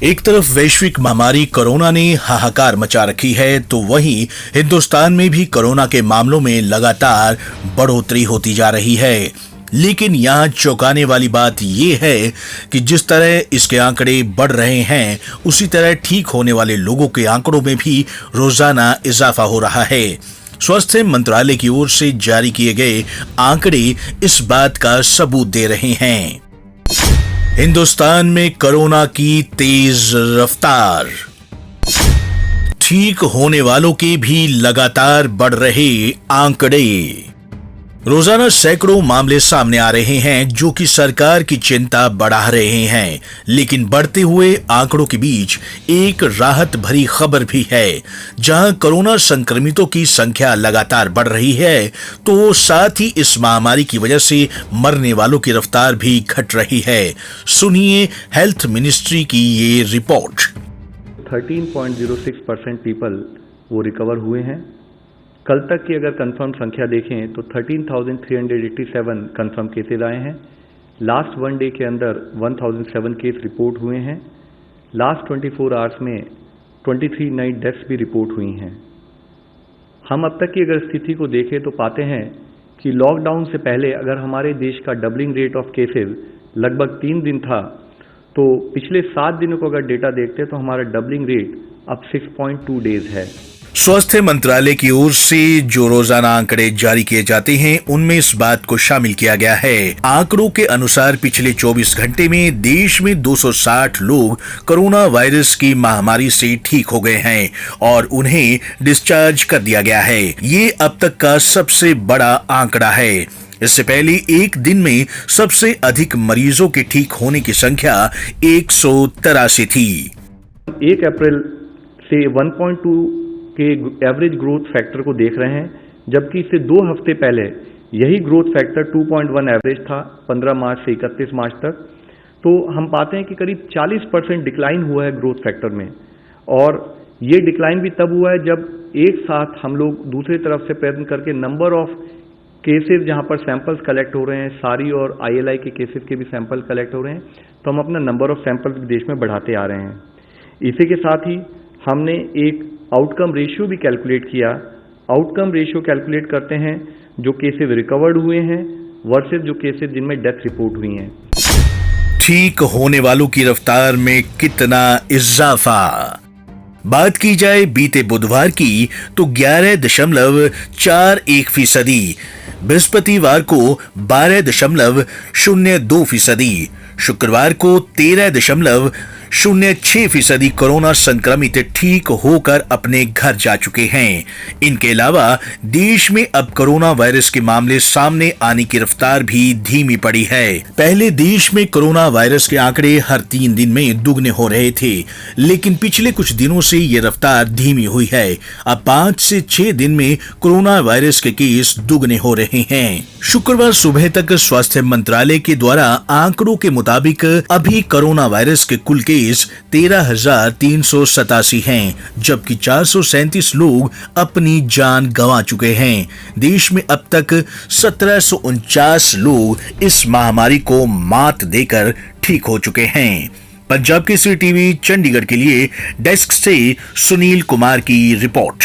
एक तरफ वैश्विक महामारी कोरोना ने हाहाकार मचा रखी है, तो वहीं हिंदुस्तान में भी कोरोना के मामलों में लगातार बढ़ोतरी होती जा रही है। लेकिन यहाँ चौंकाने वाली बात यह है कि जिस तरह इसके आंकड़े बढ़ रहे हैं, उसी तरह ठीक होने वाले लोगों के आंकड़ों में भी रोजाना इजाफा हो रहा है। स्वास्थ्य मंत्रालय की ओर से जारी किए गए आंकड़े इस बात का सबूत दे रहे हैं। हिंदुस्तान में कोरोना की तेज रफ्तार, ठीक होने वालों के भी लगातार बढ़ रहे आंकड़े। रोजाना सैकड़ों मामले सामने आ रहे हैं जो कि सरकार की चिंता बढ़ा रहे हैं। लेकिन बढ़ते हुए आंकड़ों के बीच एक राहत भरी खबर भी है। जहां कोरोना संक्रमितों की संख्या लगातार बढ़ रही है, तो साथ ही इस महामारी की वजह से मरने वालों की रफ्तार भी घट रही है। सुनिए हेल्थ मिनिस्ट्री की ये रिपोर्ट। 13.06% पीपल वो रिकवर हुए हैं। कल तक की अगर कंफर्म संख्या देखें तो 13,387 कंफर्म केसेज आए हैं। लास्ट वन डे के अंदर 1007 केस रिपोर्ट हुए हैं। लास्ट 24 आवर्स में 23 नई डेथ्स भी रिपोर्ट हुई हैं। हम अब तक की अगर स्थिति को देखें तो पाते हैं कि लॉकडाउन से पहले अगर हमारे देश का डबलिंग रेट ऑफ केसेज लगभग 3 दिन था, तो पिछले 7 दिनों को अगर डेटा देखते हैं तो हमारा डबलिंग रेट अब 6.2 डेज है। स्वास्थ्य मंत्रालय की ओर से जो रोजाना आंकड़े जारी किए जाते हैं, उनमें इस बात को शामिल किया गया है। आंकड़ों के अनुसार पिछले 24 घंटे में देश में 260 लोग कोरोना वायरस की महामारी से ठीक हो गए हैं और उन्हें डिस्चार्ज कर दिया गया है। ये अब तक का सबसे बड़ा आंकड़ा है। इससे पहले एक दिन में सबसे अधिक मरीजों के ठीक होने की संख्या 183 थी। 1 अप्रैल से 1.2 के एवरेज ग्रोथ फैक्टर को देख रहे हैं, जबकि इससे 2 हफ्ते पहले यही ग्रोथ फैक्टर 2.1 एवरेज था 15 मार्च से 31 मार्च तक। तो हम पाते हैं कि करीब 40% डिक्लाइन हुआ है ग्रोथ फैक्टर में। और ये डिक्लाइन भी तब हुआ है जब एक साथ हम लोग दूसरी तरफ से प्रयत्न करके नंबर ऑफ केसेस जहां पर सैंपल्स कलेक्ट हो रहे हैं, सारी और ILI के केसेस के भी सैंपल कलेक्ट हो रहे हैं, तो हम अपना नंबर ऑफ सैंपल्स देश में बढ़ाते आ रहे हैं। इसी के साथ ही हमने एक आउटकम रेशियो भी कैलकुलेट किया। आउटकम रेशियो कैलकुलेट करते हैं जो केसेस रिकवर्ड हुए हैं वर्सेस जो केसेस जिनमें डेथ रिपोर्ट हुई हैं। ठीक होने वालों की रफ्तार में कितना इजाफा। बात की जाए बीते बुधवार की तो 11.41%, बृहस्पतिवार को 12.02%, शुक्रवार को 13.06% कोरोना संक्रमित ठीक होकर अपने घर जा चुके हैं। इनके अलावा देश में अब कोरोना वायरस के मामले सामने आने की रफ्तार भी धीमी पड़ी है। पहले देश में कोरोना वायरस के आंकड़े हर 3 दिन में दुगने हो रहे थे, लेकिन पिछले कुछ दिनों से ये रफ्तार धीमी हुई है। अब 5 से 6 दिन में कोरोना वायरस के केस दुगने हो रहे हैं। शुक्रवार सुबह तक स्वास्थ्य मंत्रालय के द्वारा आंकड़ों के मुताबिक अभी कोरोना वायरस के कुल केस 13,387 हैं, जबकि 437 लोग अपनी जान गंवा चुके हैं। देश में अब तक 1749 लोग इस महामारी को मात देकर ठीक हो चुके हैं। पंजाब केसरी टीवी चंडीगढ़ के लिए डेस्क से सुनील कुमार की रिपोर्ट।